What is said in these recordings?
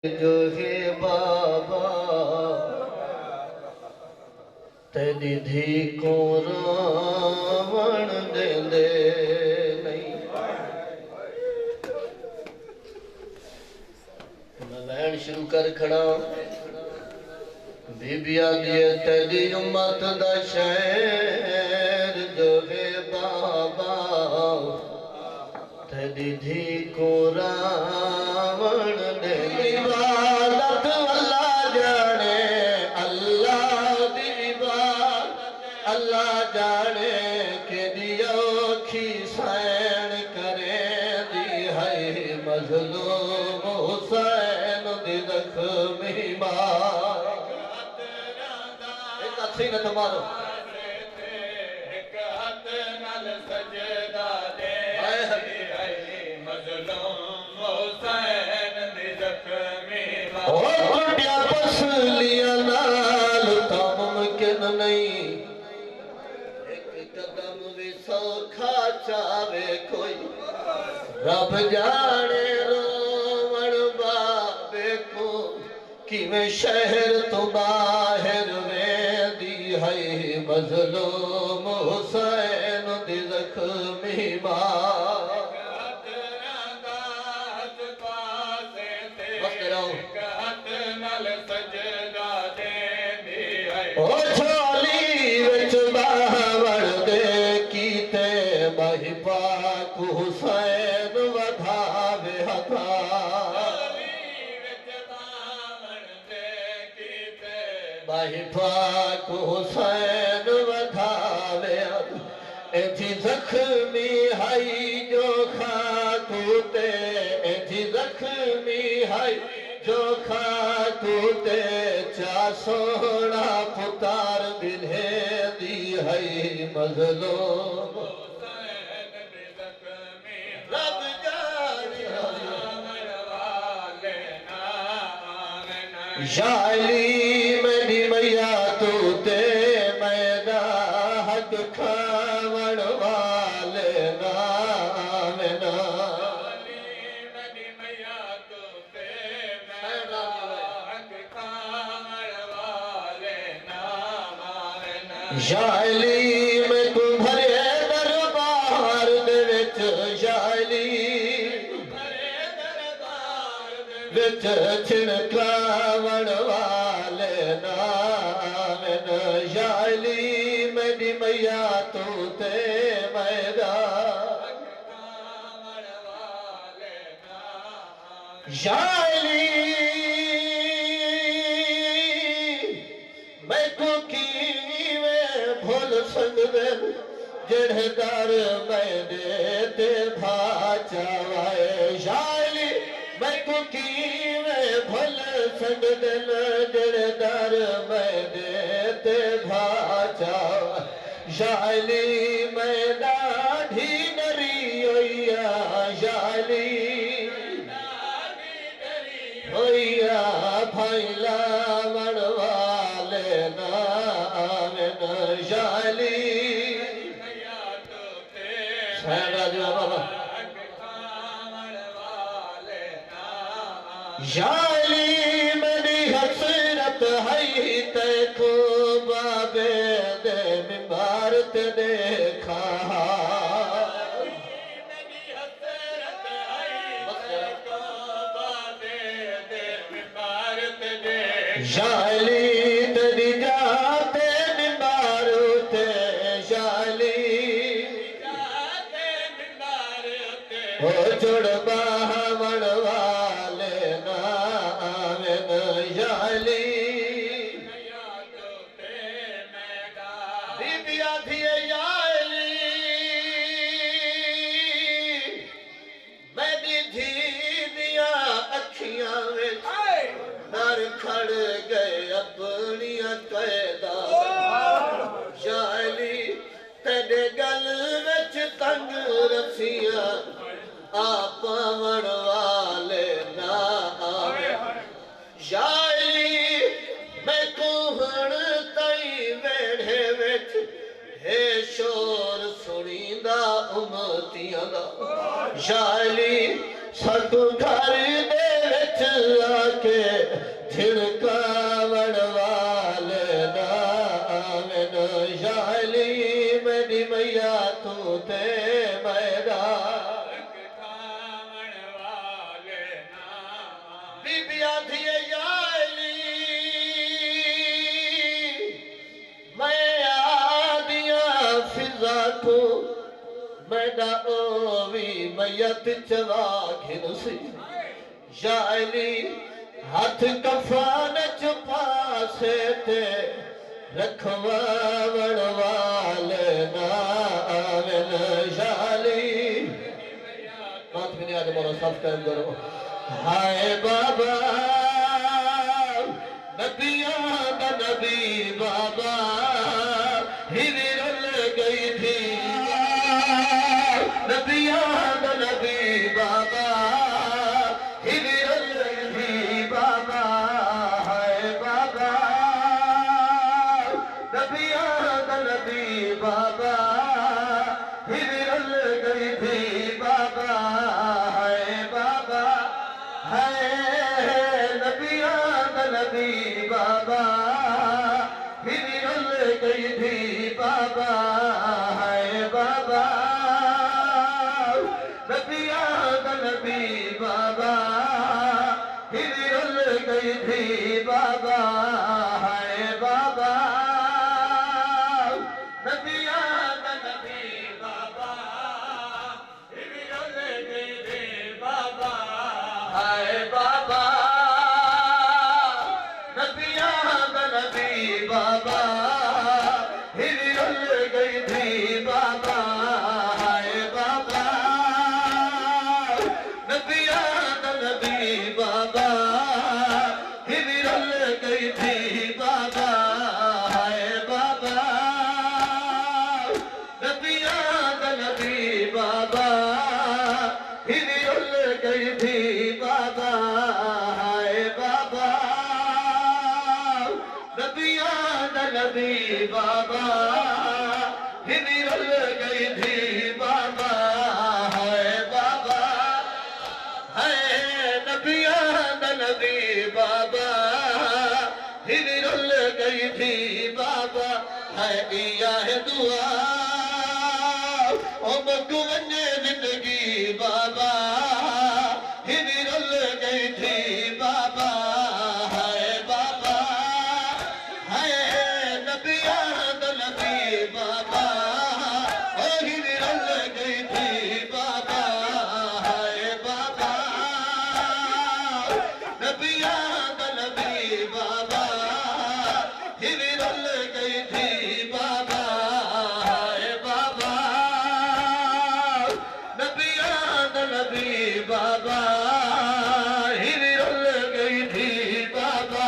जो है बाबा तेरी धी को रावण दे दे नहीं। मैं लैन शुरू कर खड़ा बीबिया दिए तेरी उम्मत दा शहर जो है बाबा तेरी धी को रावण दे दे। इबादत अल्लाह जाने अल्लाह दी इबादत अल्लाह जाने के दियोखी सैन करे दी है मजलूम हुसैन दी जख्मी मां। एक अच्छी न तुम्हारो नहीं एक कदम भी सौखा चावे कोई रब जाने रोवण बाबे को किवें शहर तो बाहर में दी है मजलूम हुसैन दी जख्मी मां। हुसैन वधावे हथा बाही पाक हुसैन वधावे एथी जख्मी हाई जो खातूते एथी जख्मी हाई जो खातूते चा सोना पुतार बिन्हे दी है मजलूम जाली मेरी मैया तू ते मैदा हक खावण वाले नाम ना मेरी मैया तू ते मैदा हक खावण वाले नाम जाली में तू भरे दरबार दे विच जाली विच छिड़कावण वाले नाम जाली मेरी मैया तू ते मैदा जाली मैं को कीवें भूल सकदे जेड़े दर मैंने ते भाचावाए जाली मैं को कीवें भूल सकदे जेड़े दर मैंने ते भाचा जाली मैं दाढ़ी डरी होइया जाली होइया फैला वाले नाम जाली जाली मेरी हसरत है तेको बाबे दे मिंबर ते देखा जाली तेरी जाते मिंबर ते जाली ओ जुड़ बावण वाले नाम जाली बीबिया थी याली मेरी धी दिया अखियां विच नर खड़ गए अपनी कैदा जाली तेरे गल विच तंग रसिया पावण वाले ना जाली मैं कुहण तई वेढ़े विच हे शोर सुनींदा उमतियां दा जाली सत घर दे विच आके बीबी आधी या अली मैं आदिया फिजा को मैदा ओवी मैयत चवा घिनसी या अली हाथ कफान चुपासे ते रखवावण वाले नावेल या अली बात भी नहीं आज मोरा साफ कर करो हाय बाबा नबिया दा नबी बाबा हिरल गई थी नबिया दा नबी बाबा हिरल गई थी बाबा हाय बाबा नबिया दा नबी बाबा हिरल गई थी बाबा हाय बाबा हाय नबिया दा नबी बाबा हिरल गई थी बाबा हाय बाबा नबिया दा नबी बाबा हिरल गई थी बाबा हाय बाबा नबिया दा नबी बाबा हिरल गई थी बाबा हाय बाबा नबिया दा नबी बाबा हिरल गई थी बाबा हाय बाबा नबिया दा नबी बाबा हिरल गई थी बाबा हाय बाबा नबिया दा नबी बाबा हिरल गई थी बाबा हाय बाबा नबिया दा नबी बाबा हिरल गई थी बाबा हाय बाबा हाय नबिया दा नबी बाबा हिरल गई थी बाबा है इया है दुआ ओ मगवने जिंदगी बाबा हिरल गई थी बाबा हाय बाबा हाय नबिया दा नबी बाबा ओ हिरल गई थी बाबा हाय बाबा नबिया दा नबी बाबा हिरल गई थी बाबा हाय बाबा नबिया दा नबी बाबा हिरल गई थी बाबा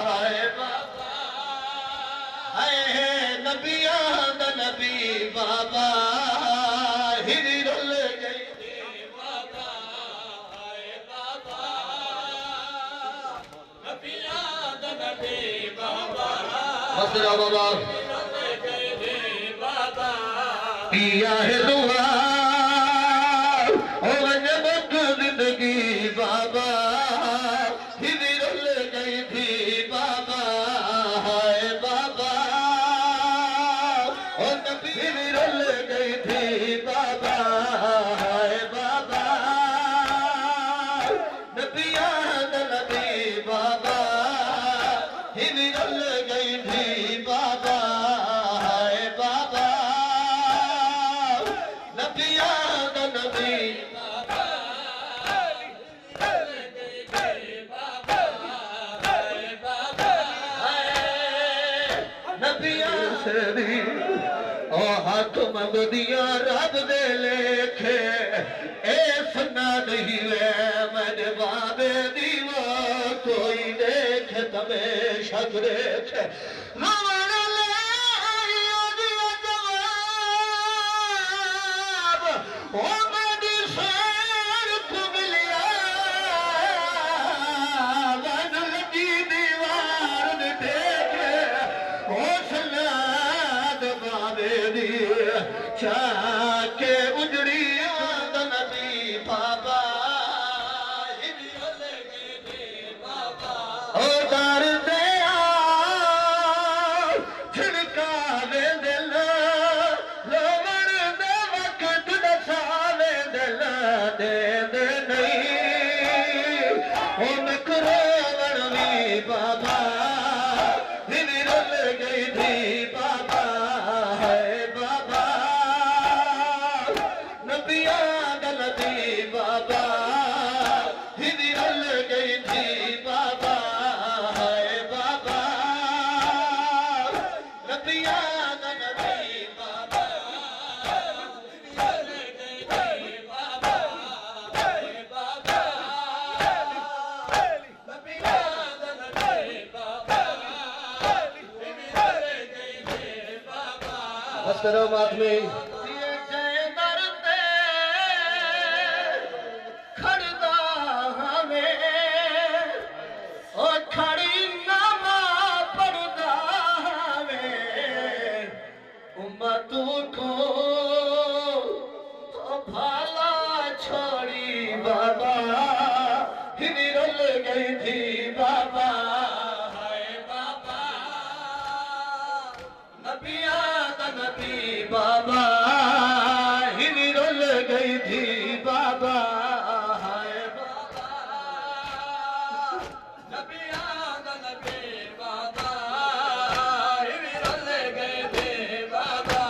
हाय बाबा हाय नबिया दा नबी बाबा हिरल गई थी बाबा हाय बाबा नबिया दा नबी बाबा मसरा बाबा हिरल गई थी बाबा इया है दुआ ओ वजबत जिंदगी बाबा हिरल गई थी बाबा हाय बाबा ओ नबी हिरल गई थी बाबा हाय बाबा नबिया दा नबी बाबा हिरल गई थी बाबा हाय बाबा नबिया दा नबी बाबा हिरल गई थी बाबा हाय बाबा हाय नबिया सरी ओ हाथ मंगदिया रब दे लेखे ए फना नहीं वे मैंने बाबे दीवा कोई देख तमे शगरेख रवण ले आयो दिया जवाब ओ मेरी सैर को मिलिया वन लगी दीवार ने देखे ओ सलाद बाबे दी चाके उजड़ी दा नबी बाबा हिरल गई थी बाबा ओ दर दे तेरो मातमी बाबा हिनी रुल गई थी बाबा हाय बाबा नबिया दा नबी बाबा हिनी रुल गई थी बाबा हाय बाबा नबिया दा नबी बाबा हिनी रुल गई थी बाबा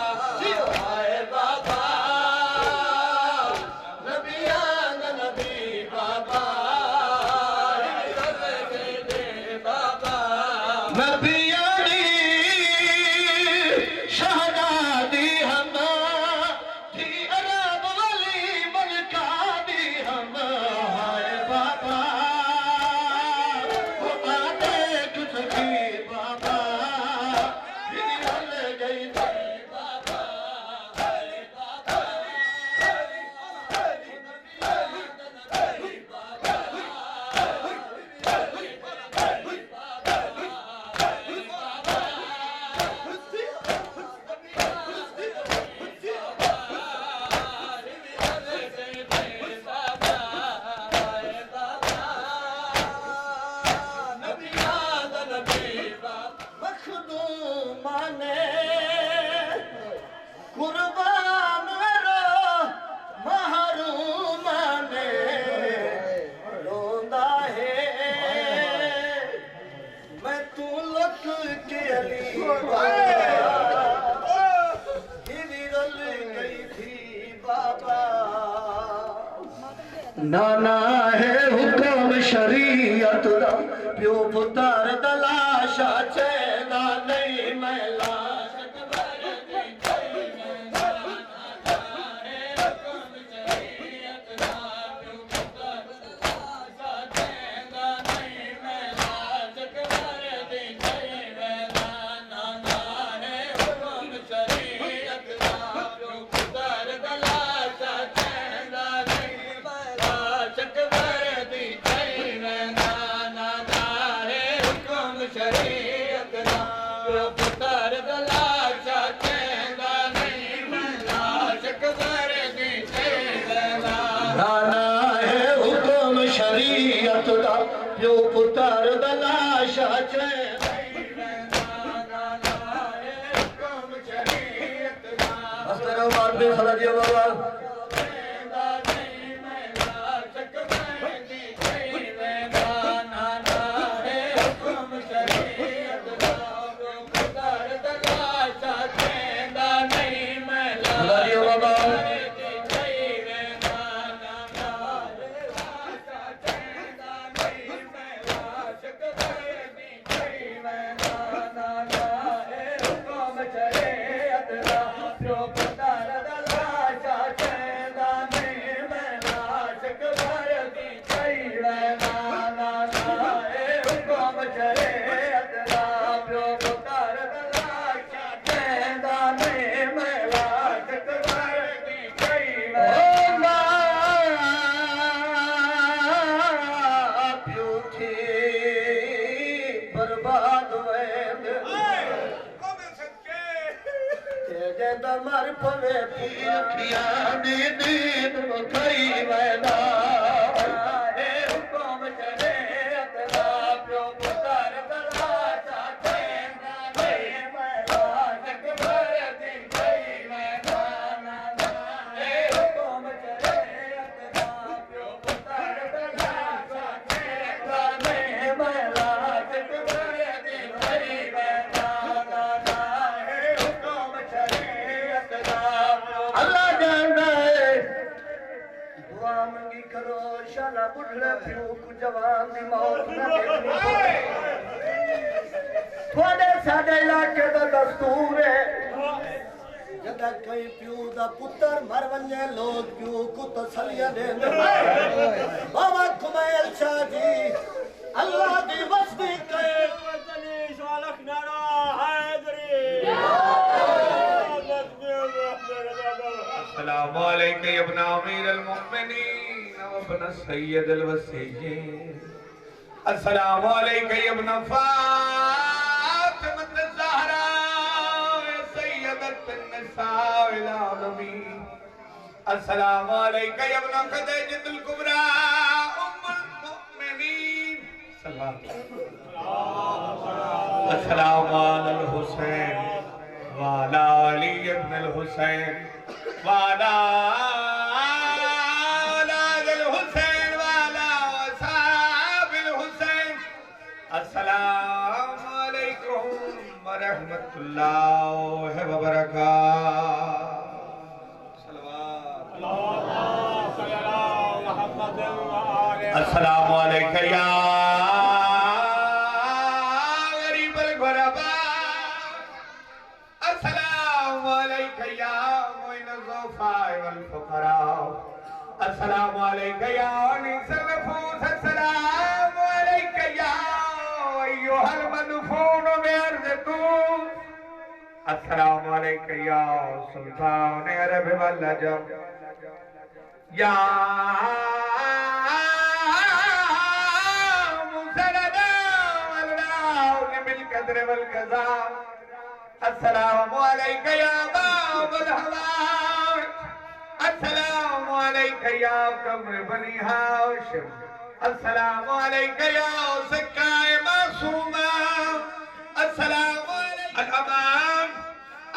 नबिया नाना है हुक्म शरीयत दा प्यो पुत्र दलाशा चैना नहीं मैं लाश प्यो पुत्र दलाशा मर पवे पिया दीन मुखई वैदा हे हुक्म चले अतला प्यो पुत्र दलाशा चैना नहीं मैं लाश भर दी गई वैदा हे हुक्म चले अतला प्यो पुत्र दलाशा चैना नहीं मैं लाश भर दी गई वैदा हे हुक्म चले अल्लाह जानदा है दुआ मंगी करो शाला बुढ़ड़े प्यो को जवान दी मौत न देखनी थोड़े साडे इलाके दा दस्तूर है जदा कोई प्यो दा पुत्र मर वने लोग प्यो को तसलिया देंदे बाबा कुमैल शाह जी अल्लाह दी वस्ती करे वतनी शालख नारा हैदरी अलैका या इब्न अमीरुल मुमिनीन व इब्न सय्यदुल वसीय्यीन। अस्सलामु अलैका या इब्न फातिमत ज़हरा सय्यदतुन निसाइल आलमीन। अस्सलामु अलैका या इब्न खदीजतुल कुबरा उम्मुल मुमिनीन। अस्सलामु अलल हुसैन व अला अली इब्न अल हुसैन व अला औलादिल हुसैन व अला असहाबिल हुसैन। अस्सलामु अलैकुम व रहमतुल्लाहि व बरकातहू। अस्सलामु अलैका या गरीबल गुरबा। अस्सलामु अलैका या मुइनुल ज़ुफ़ाए वल फ़ुक़रा। अस्सलामु अलैका या अनीसुन नफ़ूस। अस्सलामु अलैका या अय्युहल मदफ़ून बिअर्ज़ तूस। अस्सलामु अलैका या सुल्तान अरब वल अजम या मुसरदा वल राउन बिल क़द्र वल क़ज़ा। अस्सलामु अलैका या बाबुल हवा। अस्सलामु अलैका या कमर बनी हाशिम। अस्सलामु अलैका या ज़क्काए मासूमा। अस्सलामु अलैका अल-अमान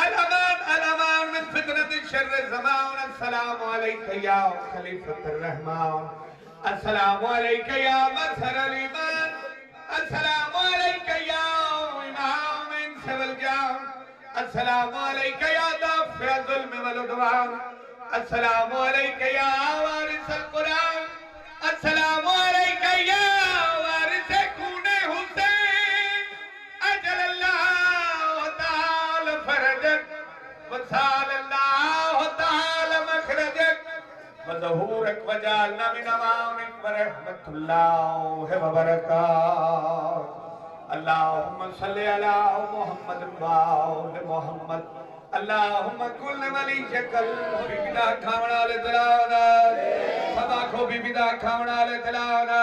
अल-अमान अल-अमान मिन फितनति शर्रि ज़मान। अस्सलामु अलैका या खलीफतुर रहमान। अस्सलामु अलैका या मज़हरल ईमान। अस्सलामु अलैका या इमाम इंस वल जान। अस्सलामु अलैका या दाफ़िअ ज़ुल्म वल उद्वान। अस्सलामु अलैका या वारिसल कुरान। अस्सलामु अलैका या वारिसे खूने हुसैन। अजलल्लाहु तआला फरजक व सालल्लाहु तआला मखरजक व ज़हूरक व जअलना मिन अवानिक व रहमतुल्लाहि व बरकातहू। अल्लाहुम्मा सल्लि अला मुहम्मद व आलि मुहम्मद। अल्लाहुम्मा कुल वली शकल बिबिदा खावणा ले तलावना सदा को बिबिदा खावणा ले तलावना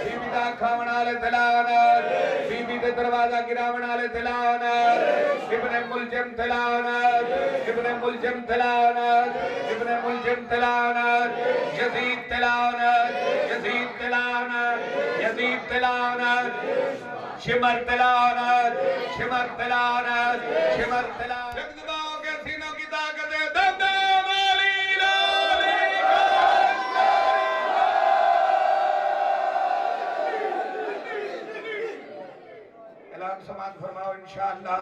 बिबिदा खावणा ले तलावना बीबी दे दरवाजा गिरावणा ले तलावना इब्ने मुलजम तलावना इब्ने मुलजम तलावना इब्ने मुलजम तलावना यजीद तलावना यजीद तलावना यजीद तलावना शिमर तलावना शिमर तलावना शिमर तलावना। सीनों की ताकत है दमदम अली लाली। ऐलान समाज फरमाओ इंशाअल्लाह।